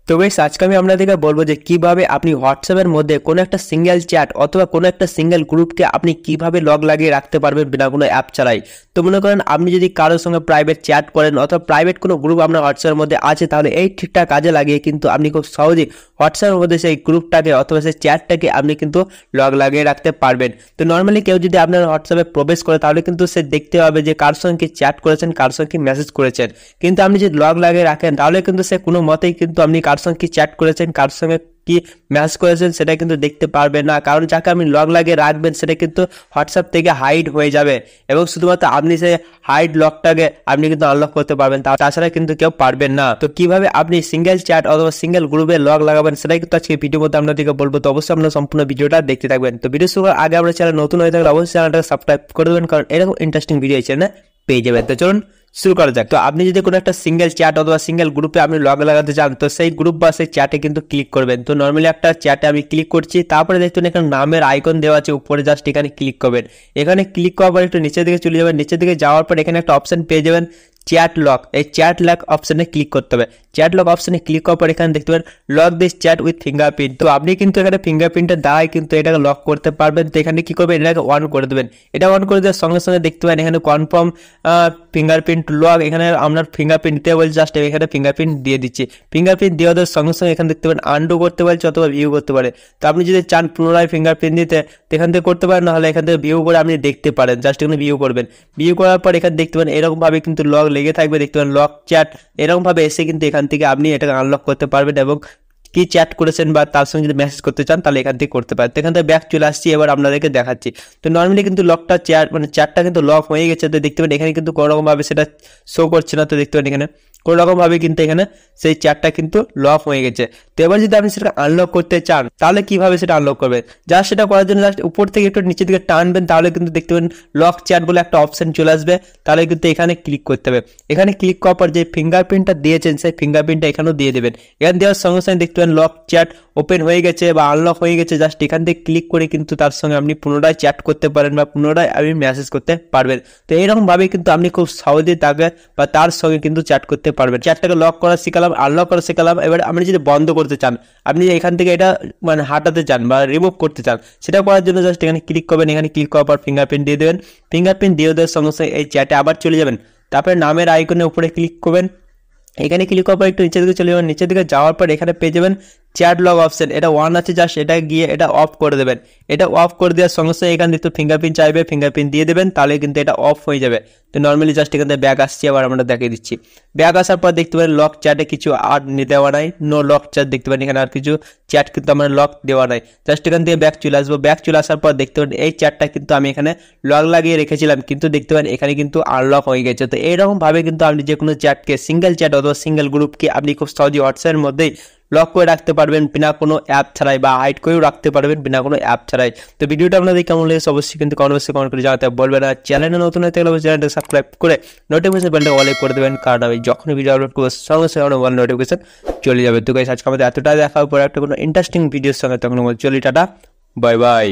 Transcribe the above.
তো গাইস আজকে আমি আপনাদেরকে বলবো যে কিভাবে আপনি হোয়াটসঅ্যাপের মধ্যে কোনো একটা সিঙ্গেল চ্যাট অথবা কোনো একটা সিঙ্গেল গ্রুপকে আপনি কিভাবে লগ লাগিয়ে রাখতে পারবেন বিনা কোনো অ্যাপ ছাড়াই। তো মনে করেন আপনি যদি কারোর সঙ্গে প্রাইভেট চ্যাট করেন অথবা প্রাইভেট কোনো গ্রুপ আপনার হোয়াটসঅ্যাপের মধ্যে আছে, তাহলে এই ঠিকঠাক কাজে লাগিয়ে কিন্তু আপনি খুব সহজেই হোয়াটসঅ্যাপের মধ্যে সেই গ্রুপটাকে অথবা সেই চ্যাটটাকে আপনি কিন্তু লগ লাগিয়ে রাখতে পারবেন। তো নর্মালি কেউ যদি আপনার হোয়াটসঅ্যাপে প্রবেশ করে তাহলে কিন্তু সে দেখতে পাবে যে কার সঙ্গে কি চ্যাট করেছেন, কার সঙ্গে কি মেসেজ করেছেন। কিন্তু আপনি যদি লগ লাগিয়ে রাখেন তাহলে কিন্তু সে কোনো মতেই কিন্তু আপনি কার সঙ্গে কি চ্যাট করেছেন, কার সঙ্গে কি মেসেজ করেছেন সেটা কিন্তু দেখতে পারবেন না। কারণ যাকে আপনি লগ লাগিয়ে রাখবেন সেটা কিন্তু হোয়াটসঅ্যাপ থেকে হাইড হয়ে যাবে এবং শুধুমাত্র আপনি সেই হাইড লকটাকে আপনি কিন্তু আনলক করতে পারবেন, তাছাড়া কিন্তু কেউ পারবেন না। তো কিভাবে আপনি সিঙ্গেল চ্যাট অথবা সিঙ্গেল গ্রুপে লগ লাগাবেন সেটাই কিন্তু আজকে ভিডিওর মধ্যে আপনাদেরকে বলবো। তো অবশ্যই আপনারা সম্পূর্ণ ভিডিওটা দেখতে থাকবেন। তো ভিডিও শুরু করার আগে আপনার চ্যানেল নতুন হয়ে থাকলে অবশ্যই চ্যানেলটাকে সাবস্ক্রাইব করে দেবেন, কারণ এরকম ইন্টারেস্টিং ভিডিও এই চ্যানেলে পেয়ে যাবেন। তো চলুন শুরু করা যাক। তো আপনি যদি কোনো একটা সিঙ্গেল চ্যাট অথবা সিঙ্গেল গ্রুপে আপনি লগ লাগাতে চান তো সেই গ্রুপ বা সেই চ্যাটে কিন্তু ক্লিক করবেন। তো নর্মালি একটা চ্যাটে আমি ক্লিক করছি, তারপরে দেখুন এখানে নামের আইকন দেওয়া আছে উপরে, জাস্ট এখানে ক্লিক করবেন। এখানে ক্লিক করার পর একটু নিচের দিকে চলে যাবেন, নিচের দিকে যাওয়ার পর এখানে একটা অপশন পেয়ে যাবেন চ্যাট লক। এই চ্যাট লক অপশনে ক্লিক করতে হবে। চ্যাট লক অপশনে ক্লিক করার পর এখানে দেখতে পাবেন lock this chat with fingerprint. তো আপনি কিন্তু এখানে ফিঙ্গারপ্রিন্টের দ্বারাই কিন্তু এটাকে লক করতে পারবেন। তো এখানে কি করবেন, এটাকে অন করে দেবেন। এটা অন করে দেওয়ার সঙ্গে সঙ্গে দেখতে পাবেন এখানে কনফার্ম ফিঙ্গারপ্রিন্ট লক। এখানে আপনার ফিঙ্গারপ্রিন্ট দিতে বলছে, জাস্ট এখানে ফিঙ্গারপ্রিন্ট দিয়ে দিচ্ছি। ফিঙ্গারপ্রিন্ট দেওয়া দেওয়ার সঙ্গে সঙ্গে এখানে দেখতে পাবেন আন্ডু করতে পারছে অথবা ভিউ করতে পারে। তো আপনি যদি চান পুনরায় ফিঙ্গারপ্রিন্ট দিতে এখান থেকে করতে পারেন, নাহলে এখান থেকে ভিউ করে আপনি দেখতে পারেন। জাস্ট এখানে ভিউ করবেন। ভিউ করার পর এখানে দেখতে পাবেন এরকম ভাবে কিন্তু লক লেগে থাকবে, দেখতে পাবেন লক চ্যাট। এরকম ভাবে এসে কিন্তু এখান থেকে আপনি এটাকে আনলক করতে পারবেন এবং কি চ্যাট করেছেন বা তার সঙ্গে যদি মেসেজ করতে চান তাহলে এখান থেকে করতে পারেন। তো এখান থেকে ব্যাক চলে আসছি, এবার আপনাদেরকে দেখাচ্ছি। তো নর্মালি কিন্তু লকটা চ্যাটটা কিন্তু লক হয়ে গেছে। তো দেখতে পাবেন এখানে কিন্তু কোনো রকম ভাবে সেটা শো করছে না। তো দেখতে পাবেন এখানে কোনো রকম ভাবে কিন্তু এখানে সেই চ্যাটটা কিন্তু লক হয়ে গেছে। তো এবার যদি আপনি সেটা আনলক করতে চান তাহলে কিভাবে সেটা আনলক করবেন, জাস্ট সেটা করার জন্য জাস্ট উপর থেকে একটু নিচের দিকে টানবেন, তাহলে কিন্তু দেখতে পাবেন লক চ্যাট বলে একটা অপশন চলে আসবে। তাহলে কিন্তু এখানে ক্লিক করতে হবে। এখানে ক্লিক করার পর যে ফিঙ্গারপ্রিন্টটা দিয়েছেন সেই ফিঙ্গারপ্রিন্টটা এখানেও দিয়ে দেবেন। এখানে দেওয়ার সঙ্গে সঙ্গে দেখতে পাবেন লক চ্যাট ওপেন হয়ে গেছে বা আনলক হয়ে গেছে। জাস্ট এখান থেকে ক্লিক করে কিন্তু তার সঙ্গে আপনি পুনরায় চ্যাট করতে পারেন বা পুনরায় আপনি মেসেজ করতে পারবেন। তো এইরকম ভাবে কিন্তু আপনি খুব সহজেই তাকে বা তার সঙ্গে কিন্তু চ্যাট করতে পারবেন। চ্যাটটাকে লক করা শিখালাম, আনলক করা শিখালাম। এবার আপনি যদি বন্ধ করতে চান, আপনি এখান থেকে এটা হাঁটাতে চান বা রিমুভ করতে চান, সেটা করার জন্য জাস্ট এখানে ক্লিক করবেন। এখানে ক্লিক করার পর ফিঙ্গারপ্রিন্ট দিয়ে দেবেন। ফিঙ্গারপ্রিন্ট দিয়ে দেওয়ার সঙ্গে সঙ্গে এই চ্যাটে আবার চলে যাবেন। তারপরে নামের আইকনের উপরে ক্লিক করবেন। এখানে ক্লিক করার পর একটু নিচের দিকে চলে যাবেন। নিচের দিকে যাওয়ার পর এখানে পেয়ে যাবেন চ্যাট লগ অপশন। এটা ওয়ান আছে, জাস্ট এটা গিয়ে এটা অফ করে দেবেন। এটা অফ করে দেওয়ার সঙ্গে সঙ্গে এখানে দেখতে ফিঙ্গারপ্রিন্ট চাইবে, ফিঙ্গারপ্রিন্ট দিয়ে দেবেন, তাহলে কিন্তু এটা অফ হয়ে যাবে। তো নর্মালি জাস্ট এখান থেকে ব্যাক আসছি, আবার আমরা দেখিয়ে দিচ্ছি। ব্যাক আসার পর দেখতে পারেন লক চ্যাটে কিছু আর দেওয়া নাই, নো লক চ্যাট দেখতে পারেন। এখানে আর কিছু চ্যাট কিন্তু আমার লক দেওয়া নাই। জাস্ট এখান থেকে ব্যাক চলে আসবো। ব্যাক চলে আসার পর দেখতে পারেন এই চ্যাটটা কিন্তু আমি এখানে লক লাগিয়ে রেখেছিলাম, কিন্তু দেখতে পারেন এখানে কিন্তু আনলক হয়ে গেছে। তো এইরকম ভাবে কিন্তু আপনি যে কোনো চ্যাটকে, সিঙ্গেল চ্যাট অথবা সিঙ্গেল গ্রুপকে আপনি খুব সহজেই হোয়াটসঅ্যাপের মধ্যেই লক করে রাখতে পারবেন বিনা কোনো অ্যাপ ছাড়াই, বা হাইড করেও রাখতে পারবেন বিনা কোনো অ্যাপ ছাড়াই। তো ভিডিওটা আপনাদের কেমন লেগেছে অবশ্যই কিন্তু কমেন্ট করে জানাতে বলবেন। আর চ্যানেলে নতুন হয়ে থাকলে চ্যানেলটা সাবস্ক্রাইব করে নোটিফিকেশন বেলটা অল করে দেবেন, কারণ আমি যখন ভিডিও আপলোড করবো সঙ্গে সঙ্গে আমার নোটিফিকেশন চলে যাবে। তো গাইস আজকে আমাদের এতটা দেখা পরে একটা কোনো ইন্টারেস্টিং ভিডিওর সঙ্গে, তখন চলি টাটা, বাই বাই।